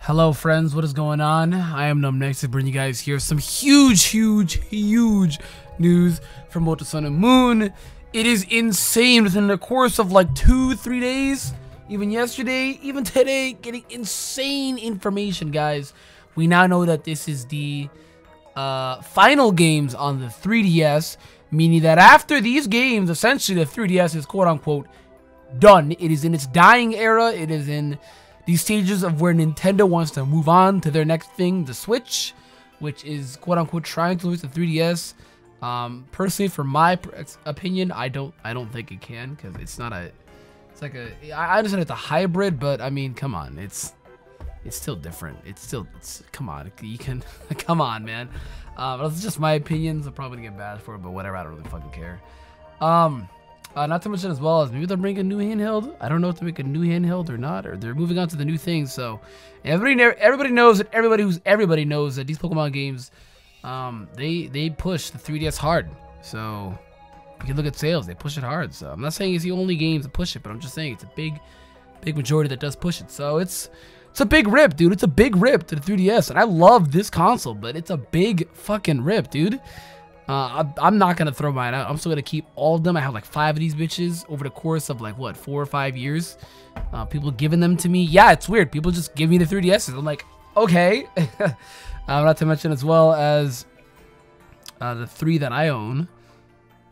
Hello friends, what is going on? I am NumbNexus bringing you guys here some huge news from Ultra Sun Moon. It is insane within the course of like 2-3 days, even yesterday, even today, getting insane information, guys. We now know that this is the final games on the 3DS, meaning that after these games, essentially the 3DS is quote-unquote done. It is in its dying era. It is in these stages of where Nintendo wants to move on to their next thing, the Switch, which is quote-unquote trying to lose the 3DS. Personally, for my opinion, I don't think it can, because it's not a, it's like a, I understand it's a hybrid, but I mean, come on, it's still different. It's come on, you can, come on, man. That's just my opinions. I'm probably gonna get bashed for it, but whatever, I don't really fucking care. Not to mention as well as maybe they'll bring a new handheld. I don't know if they make a new handheld or not, or they're moving on to the new things. So everybody knows that everybody knows that these Pokemon games, they push the 3DS hard. So you can look at sales, they push it hard. So I'm not saying it's the only games that push it, but I'm just saying it's a big majority that does push it. So it's a big rip, dude. It's a big rip to the 3DS, and I love this console, but it's a big fucking rip, dude. I'm not gonna throw mine out. I'm still gonna keep all of them. I have like 5 of these bitches over the course of like what, 4 or 5 years. People giving them to me. Yeah, it's weird. People just give me the 3DSs. I'm like, okay. Not to mention as well as the 3 that I own.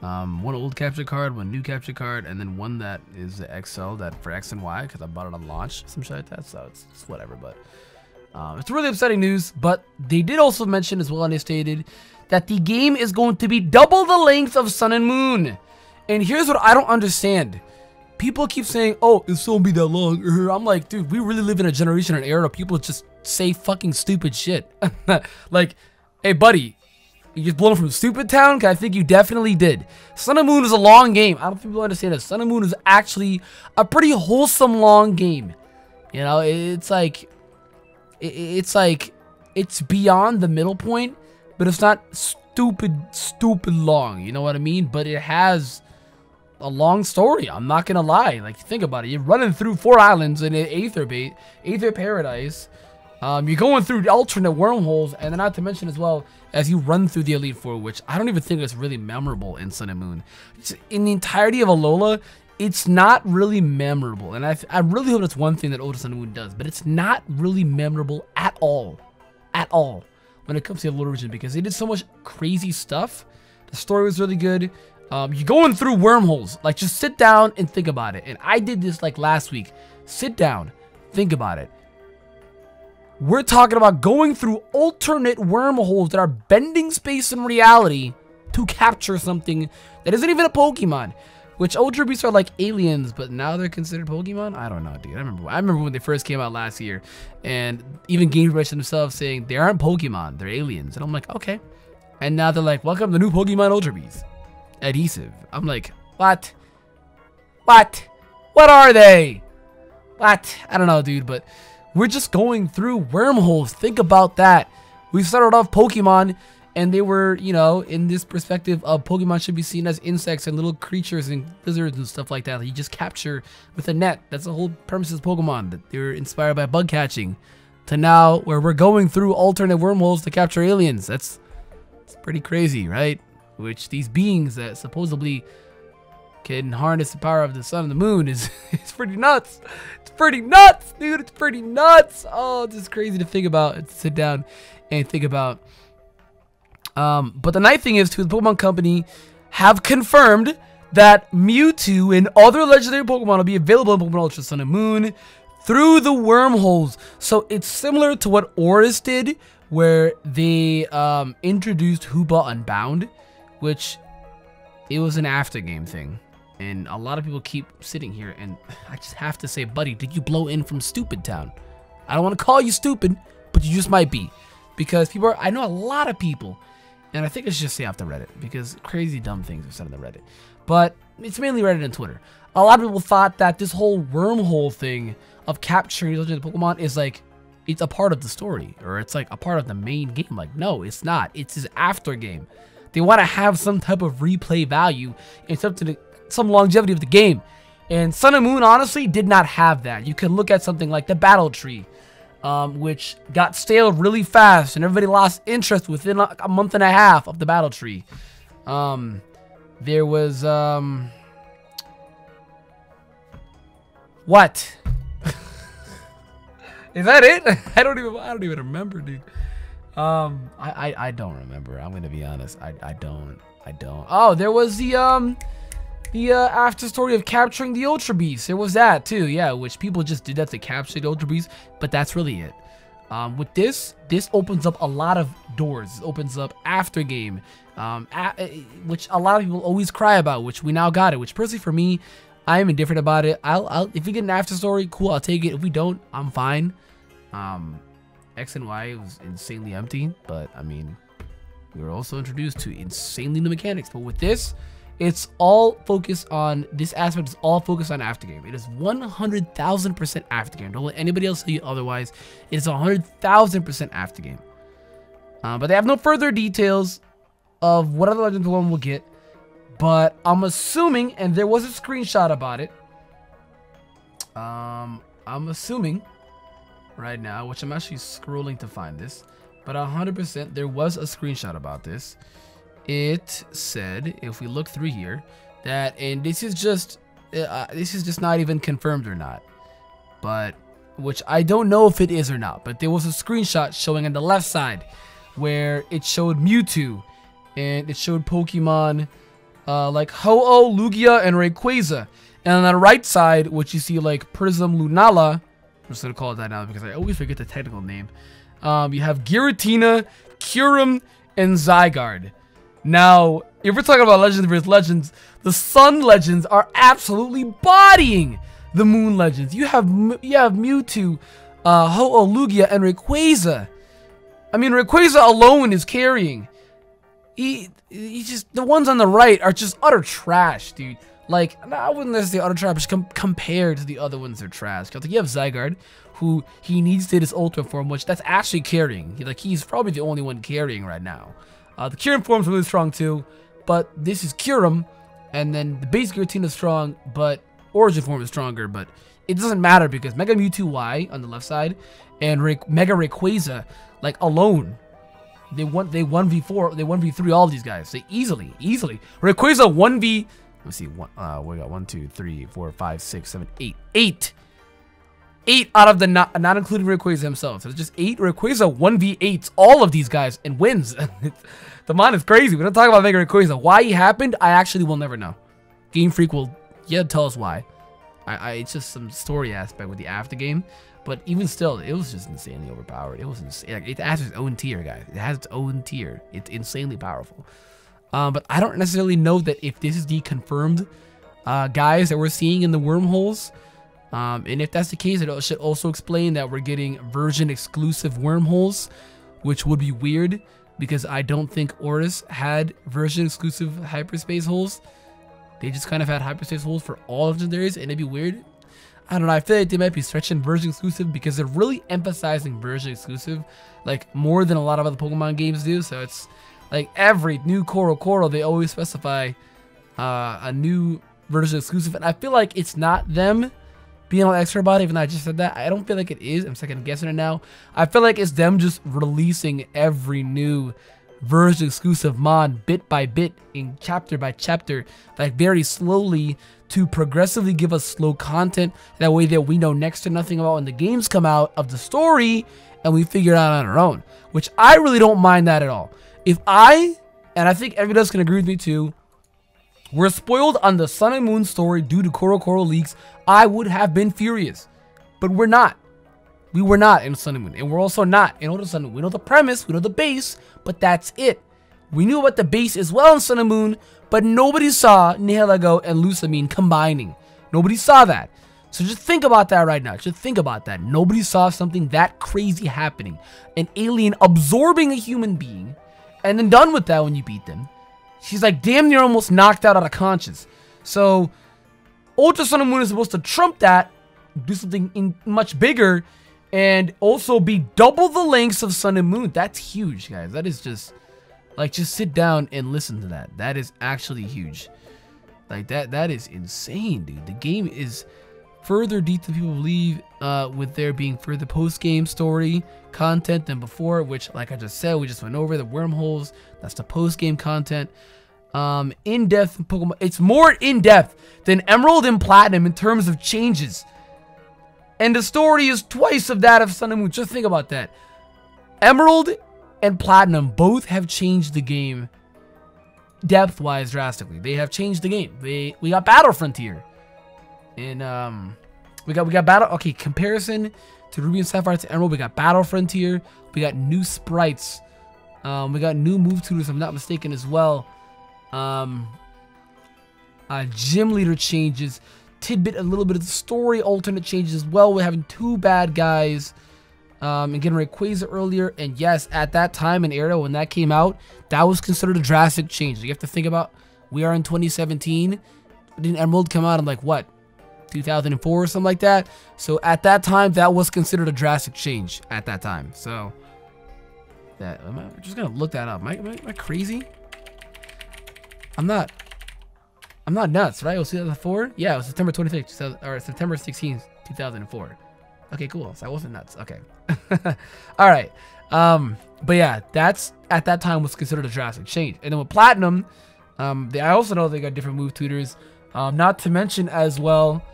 One old capture card, one new capture card, and then one that is the XL that for X and Y because I bought it on launch, some shit like that. So it's whatever. But it's really upsetting news. But they did also mention as well, and they stated that the game is going to be double the length of Sun and Moon. And here's what I don't understand. People keep saying, oh, it's gonna be that long. I'm like, dude, we really live in a generation and era. People just say fucking stupid shit. Like, hey, buddy, you just blown from Stupid Town? Cause I think you definitely did. Sun and Moon is a long game. I don't think people understand that. Sun and Moon is actually a pretty wholesome long game. You know, it's beyond the middle point, but it's not stupid long, you know what I mean? But it has a long story, I'm not gonna lie. Like, think about it, you're running through 4 islands in an Aether Paradise. You're going through alternate wormholes, and then not to mention as well, as you run through the Elite Four, which I don't even think is really memorable in Sun and Moon. In the entirety of Alola, it's not really memorable, and I really hope that's one thing that Ultra Sun Moon does, but it's not really memorable at all. When it comes to the Alola region, because they did so much crazy stuff. The story was really good. You're going through wormholes. Like, just sit down and think about it. And I did this like last week. Sit down, think about it. We're talking about going through alternate wormholes that are bending space and reality to capture something that isn't even a Pokemon. Which Ultra Beasts are like aliens, but now they're considered Pokemon? I don't know, dude. I remember when they first came out last year, and even Game Fresh themselves saying they aren't Pokemon, they're aliens. And I'm like, okay. And now they're like, welcome to new Pokemon Ultra Beasts. Adhesive. I'm like, what? What are they? What? I don't know, dude, but we're just going through wormholes. Think about that. We started off Pokemon, and they were, you know, in this perspective of Pokemon should be seen as insects and little creatures and lizards and stuff like that you just capture with a net. That's the whole premise of Pokemon, that they're inspired by bug catching. To now, where we're going through alternate wormholes to capture aliens. It's pretty crazy, right? Which these beings that supposedly can harness the power of the sun and the moon is it's pretty nuts. It's pretty nuts, dude. It's pretty nuts. Oh, it's just crazy to think about and sit down and think about. But the nice thing is, too, the Pokemon Company have confirmed that Mewtwo and other legendary Pokemon will be available in Pokemon Ultra Sun and Moon through the wormholes. So it's similar to what Oris did, where they introduced Hoopa Unbound, which it was an after game thing. And a lot of people keep sitting here, and I just have to say, buddy, did you blow in from Stupid Town? I don't want to call you stupid, but you just might be. Because people are, I know a lot of people, and I think I should just say off the Reddit, because crazy dumb things are said on the Reddit. But it's mainly Reddit and Twitter. A lot of people thought that this whole wormhole thing of capturing legendary Pokemon is like, it's a part of the story, or it's like a part of the main game. Like, no, it's not. It's his after game. They want to have some type of replay value and some longevity of the game. And Sun and Moon honestly did not have that. You can look at something like the Battle Tree, which got stale really fast, and everybody lost interest within like a month and a half of the battle tree. There was what? Is that it? I don't even remember, dude. I don't remember. I'm gonna be honest. I don't. Oh, there was the after story of capturing the Ultra Beast. There was that too, yeah, which people just did that to capture the Ultra Beast, but that's really it. With this opens up a lot of doors. It opens up after game, which a lot of people always cry about, which we now got it, which personally for me, I am indifferent about it. If we get an after story, cool, I'll take it. If we don't, I'm fine. X and Y was insanely empty, but I mean, we were also introduced to insanely new mechanics. But with this, it's all focused on, this aspect is all focused on aftergame. It is 100,000% aftergame. Don't let anybody else tell you otherwise. It is 100,000% aftergame. But they have no further details of what other Legends Pokemon will get. But I'm assuming, and there was a screenshot about it. I'm assuming right now, which I'm actually scrolling to find this, but 100% there was a screenshot about this. It said, if we look through here, that, and this is just not even confirmed or not, but which I don't know if it is or not, but there was a screenshot showing on the left side where it showed Mewtwo and it showed Pokemon like Ho-Oh, Lugia, and Rayquaza, and on the right side, which you see like Prism Lunala, I'm just gonna call it that now because I always forget the technical name. You have Giratina, Kyurem, and Zygarde. Now, if we're talking about Legends vs. Legends, the Sun Legends are absolutely bodying the Moon Legends. You have Mewtwo, Ho-Oh, Lugia, and Rayquaza. I mean, Rayquaza alone is carrying. He just, the ones on the right are just utter trash, dude. Like, I wouldn't necessarily utter trash, but compared to the other ones, they're trash. Like, you have Zygarde, who he needs to hit his Ultra form, which that's actually carrying. He's probably the only one carrying right now. The Kyurem form's really strong too, but this is Kyurem, and then the base Giratina is strong, but Origin form is stronger, but it doesn't matter because Mega Mewtwo Y on the left side and Mega Rayquaza, like, alone, they 1v4, they 1v3 all of these guys. They easily. Rayquaza 1v, let's see, we got 1, 2, 3, 4, 5, 6, 7, 8. 8 out of the not including Rayquaza himself. So it's just 8 Rayquaza 1v8s all of these guys and wins. The mod is crazy. We don't talk about Mega Rayquaza. Why he happened, I actually will never know. Game Freak will tell us why. It's just some story aspect with the after game. But even still, it was just insanely overpowered. It was insane. Like, it has its own tier, guys. It has its own tier. It's insanely powerful. But I don't necessarily know that if this is the confirmed guys that we're seeing in the wormholes. And if that's the case, it should also explain that we're getting version exclusive wormholes, which would be weird because I don't think Oris had version exclusive hyperspace holes. They just kind of had hyperspace holes for all legendaries, and it'd be weird. I don't know, I feel like they might be stretching version exclusive because they're really emphasizing version exclusive, like, more than a lot of other Pokemon games do. So it's like every new Coral, they always specify a new version exclusive, and I feel like it's not them being all extra about it, even though I just said that. I don't feel like it is. I'm second guessing it now. I feel like it's them just releasing every new version exclusive mod bit by bit, in chapter by chapter, like very slowly, to progressively give us slow content. That way that we know next to nothing about when the games come out of the story and we figure it out on our own, which I really don't mind that at all. If and I think everybody else can agree with me too, we're spoiled on the Sun and Moon story due to Coral leaks, I would have been furious. But we're not. We were not in Sun and Moon. And we're also not in Ultra Sun Moon. We know the premise, we know the base, but that's it. We knew about the base as well in Sun and Moon, but nobody saw Nihilego and Lusamine combining. Nobody saw that. So just think about that right now. Just think about that. Nobody saw something that crazy happening. An alien absorbing a human being, and then done with that when you beat them. She's like damn near almost knocked out of conscience. So Ultra Sun and Moon is supposed to trump that, do something much bigger, and also be double the lengths of Sun and Moon. That's huge, guys. That is just, like, just sit down and listen to that. That is actually huge. Like, that is insane, dude. The game is further detail people believe with there being further post-game story content than before, which, like I just said, we just went over the wormholes. That's the post-game content. In-depth Pokemon. It's more in-depth than Emerald and Platinum in terms of changes. And the story is twice of that of Sun and Moon. Just think about that. Emerald and Platinum both have changed the game depth-wise drastically. They have changed the game. We got Battle Frontier. And we got Battle. Okay, comparison to Ruby and Sapphire to Emerald, we got Battle Frontier. We got new sprites. We got new move tutors, if I'm not mistaken, as well. Gym leader changes. Tidbit, a little bit of the story alternate changes as well. We're having 2 bad guys. And getting Rayquaza earlier. And yes, at that time and era when that came out, that was considered a drastic change. You have to think about, we are in 2017. Didn't Emerald come out in like what, 2004 or something like that? So at that time, that was considered a drastic change at that time. So that, I'm just gonna look that up. Am I crazy? I'm not nuts, right? It was 2004. Yeah, it was September 25th, or September 16th, 2004. Okay, cool. So I wasn't nuts. Okay. All right. But yeah, that's at that time was considered a drastic change. And then with Platinum, I also know they got different move tutors. Not to mention as well,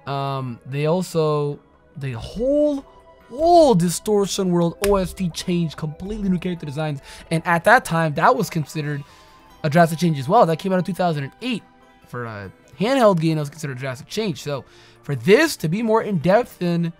they also the whole Distortion World OST changed, completely new character designs. And at that time, that was considered a drastic change as well. That came out in 2008 for a handheld game. That was considered a drastic change. So for this to be more in depth than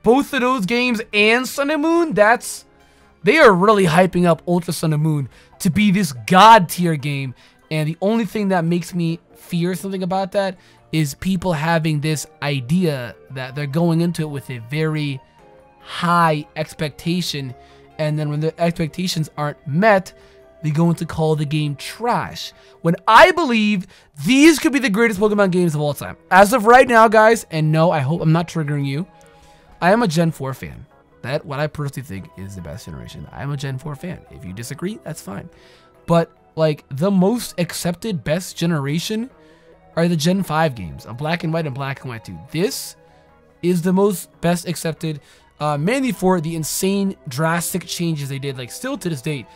both of those games and Sun and Moon, they are really hyping up Ultra Sun and Moon to be this god tier game. And the only thing that makes me fear something about that is people having this idea that they're going into it with a very high expectation, and then when the expectations aren't met, they go into call the game trash. When I believe these could be the greatest Pokemon games of all time. As of right now, guys, and no, I hope I'm not triggering you, I am a Gen 4 fan. That what I personally think is the best generation. I'm a Gen 4 fan. If you disagree, that's fine. But like the most accepted best generation are the Gen 5 games of Black and White and Black and White 2. This is the most best accepted, mainly for the insane drastic changes they did. Like still to this date,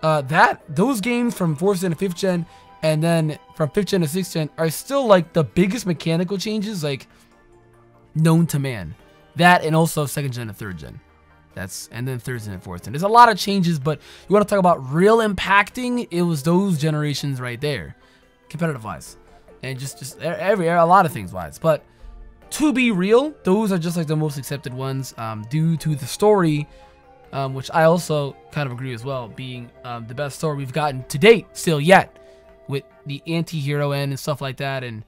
those games from 4th gen to 5th gen, and then from 5th gen to 6th gen are still like the biggest mechanical changes like known to man. That and also 2nd gen to 3rd gen. And then 3rd gen and 4th gen. There's a lot of changes, but you want to talk about real impacting, it was those generations right there, competitive wise, and just a lot of things wise. But to be real, those are just like the most accepted ones, due to the story, which I also kind of agree as well, being the best story we've gotten to date still yet, with the anti-hero end and stuff like that. And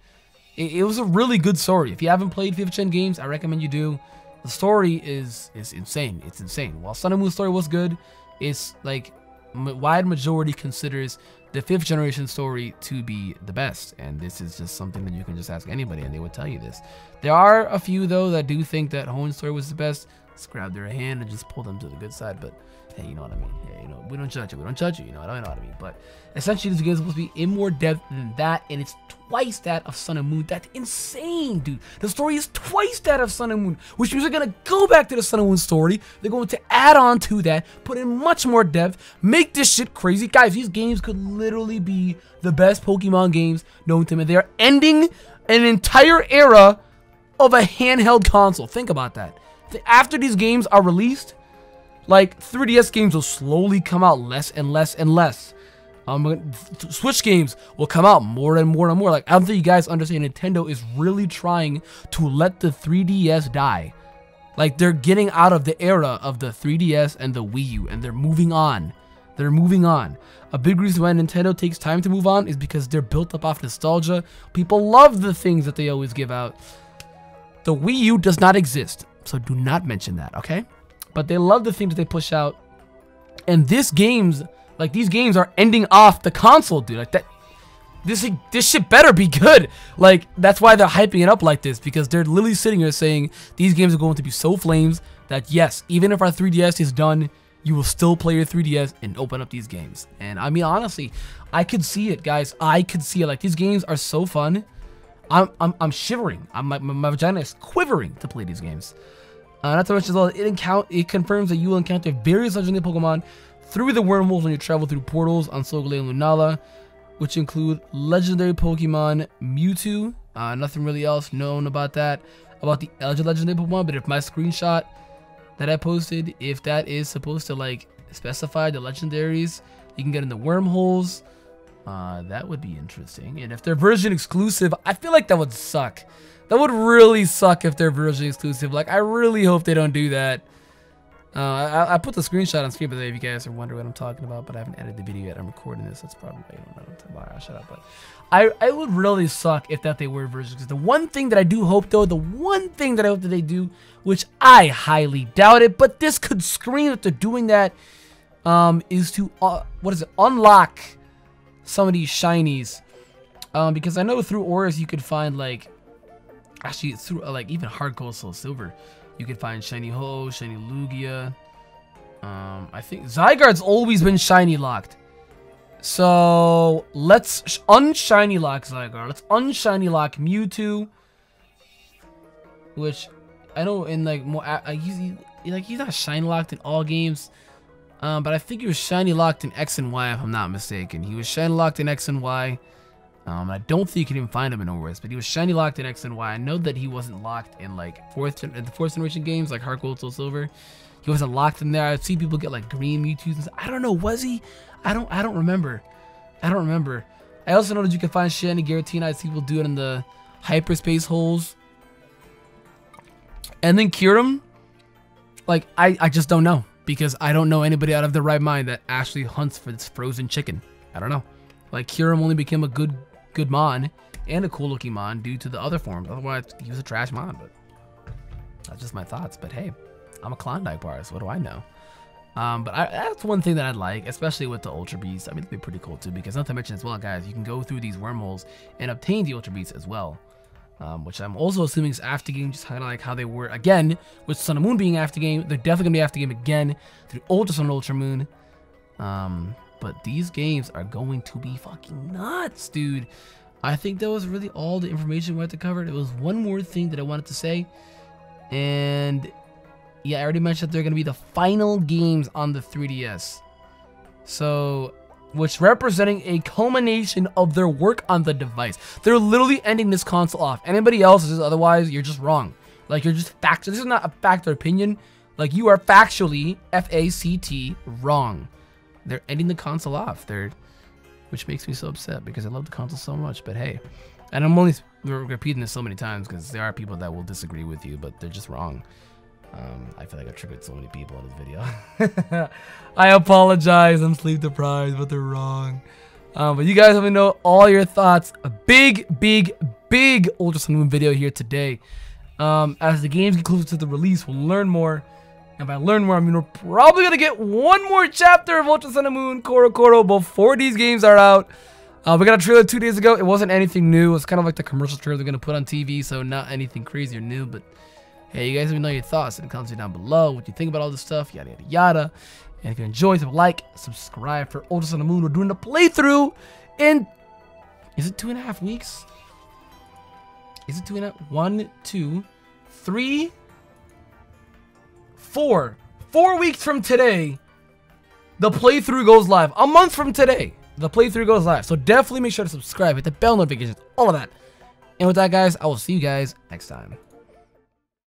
it was a really good story. If you haven't played 5th gen games, I recommend you do. The story is insane. It's insane. While Sun and Moon's story was good, it's like wide majority considers the 5th generation story to be the best. And this is just something that you can just ask anybody and they would tell you this. There are a few though that do think that Hoen's story was the best. Just grab their hand and just pull them to the good side. But hey, you know what I mean? Hey, you know, we don't judge you. We don't judge you. You know what I mean? But essentially, this game is supposed to be in more depth than that, and it's twice that of Sun and Moon. That's insane, dude. The story is twice that of Sun and Moon, which means they're gonna go back to the Sun and Moon story. They're going to add on to that, put in much more depth, make this shit crazy. Guys, these games could literally be the best Pokemon games known to me. They're ending an entire era of a handheld console. Think about that. After these games are released, like 3DS games will slowly come out less and less and less. Switch games will come out more and more and more. Like, I don't think you guys understand, Nintendo is really trying to let the 3DS die. Like, they're getting out of the era of the 3DS and the Wii U, and they're moving on. They're moving on. A big reason why Nintendo takes time to move on is because they're built up off nostalgia. People love the things that they always give out. The Wii U does not exist, so do not mention that, okay? But they love the things that they push out. And these games are ending off the console, dude. Like that, this shit better be good. Like, that's why they're hyping it up like this, because they're literally sitting here saying these games are going to be so flames that yes, even if our 3DS is done, you will still play your 3DS and open up these games. And I mean, honestly, I could see it, guys. I could see it. Like, these games are so fun. I'm shivering. My vagina is quivering to play these games. Not to mention as well, it confirms that you will encounter various legendary Pokemon through the wormholes when you travel through portals on Solgaleo and Lunala, which include legendary Pokemon Mewtwo. Nothing really else known about that, about the legendary Pokemon, but if my screenshot that I posted, if that is supposed to like specify the legendaries you can get in the wormholes, that would be interesting. And if they're version exclusive, I feel like that would suck. That would really suck if they're version exclusive. Like, I really hope they don't do that. I put the screenshot on screen, but if you guys are wondering what I'm talking about, but I haven't edited the video yet. I'm recording this. That's probably why you don't know what I'm talking about. Shut up. But I would really suck if that they were version exclusive. The one thing that I do hope, though, the one thing that I hope that they do, which I highly doubt it, but this could scream that they're doing that, is to unlock some of these shinies. Because I know through auras you could find like. Actually, through like even hard gold, soul silver, you can find shiny Ho, shiny Lugia. I think Zygarde's always been shiny locked. So let's unshiny lock Zygarde. Let's unshiny lock Mewtwo, which I know in like more he's not shiny locked in all games. But I think he was shiny locked in X and Y if I'm not mistaken. He was shiny locked in X and Y. I don't think you can even find him in ORAS, but he was shiny locked in X and Y. I know that he wasn't locked in like the fourth generation games like Heart Gold, Soul Silver. He wasn't locked in there. I've seen people get like green Mewtwo's. I don't know, was he? I don't remember. I don't remember. I also know that you can find shiny Giratina. I see people do it in the hyperspace holes. And then Kyurem, like I just don't know, because I don't know anybody out of their right mind that actually hunts for this frozen chicken. I don't know. Like Kyurem only became a good Mon and a cool looking Mon due to the other forms. Otherwise, he was a trash Mon. But that's just my thoughts. But hey, I'm a Klondike bar, so what do I know? But that's one thing that I'd like, especially with the Ultra Beasts. I mean, it'd be pretty cool too, because not to mention as well, guys, you can go through these wormholes and obtain the Ultra Beasts as well. Which I'm also assuming is after game, just kind of like how they were again with Sun and Moon being after game. They're definitely gonna be after game again through Ultra Sun and Ultra Moon. But these games are going to be fucking nuts, dude. I think that was really all the information we had to cover. There was one more thing that I wanted to say. And yeah, I already mentioned that they're going to be the final games on the 3DS. So, which representing a culmination of their work on the device. They're literally ending this console off. Anybody else is otherwise, you're just wrong. Like, you're just fact. This is not a fact or opinion. Like, you are factually, F-A-C-T, wrong. They're ending the console off. Which makes me so upset because I love the console so much. But hey, and I'm only repeating this so many times because there are people that will disagree with you, but they're just wrong. I feel like I triggered so many people in this video. I apologize. I'm sleep deprived, but they're wrong. But you guys let me know all your thoughts. A big Ultra Sun Moon video here today. As the games get closer to the release, we'll learn more. And if I learn more, I'm probably going to get one more chapter of Ultra Sun and Moon Koro before these games are out. We got a trailer 2 days ago. It wasn't anything new. It was kind of like the commercial trailer they're going to put on TV, so not anything crazy or new. But hey, you guys let me know your thoughts in the comments down below. What you think about all this stuff, yada, yada, yada. And if you enjoyed, like, subscribe for Ultra Sun and Moon. We're doing the playthrough in... Is it 2.5 weeks? Is it 2.5? 1, 2, 3... 4 weeks from today, the playthrough goes live. A month from today, the playthrough goes live. So definitely make sure to subscribe, hit the bell notifications, all of that. And with that, guys, I will see you guys next time.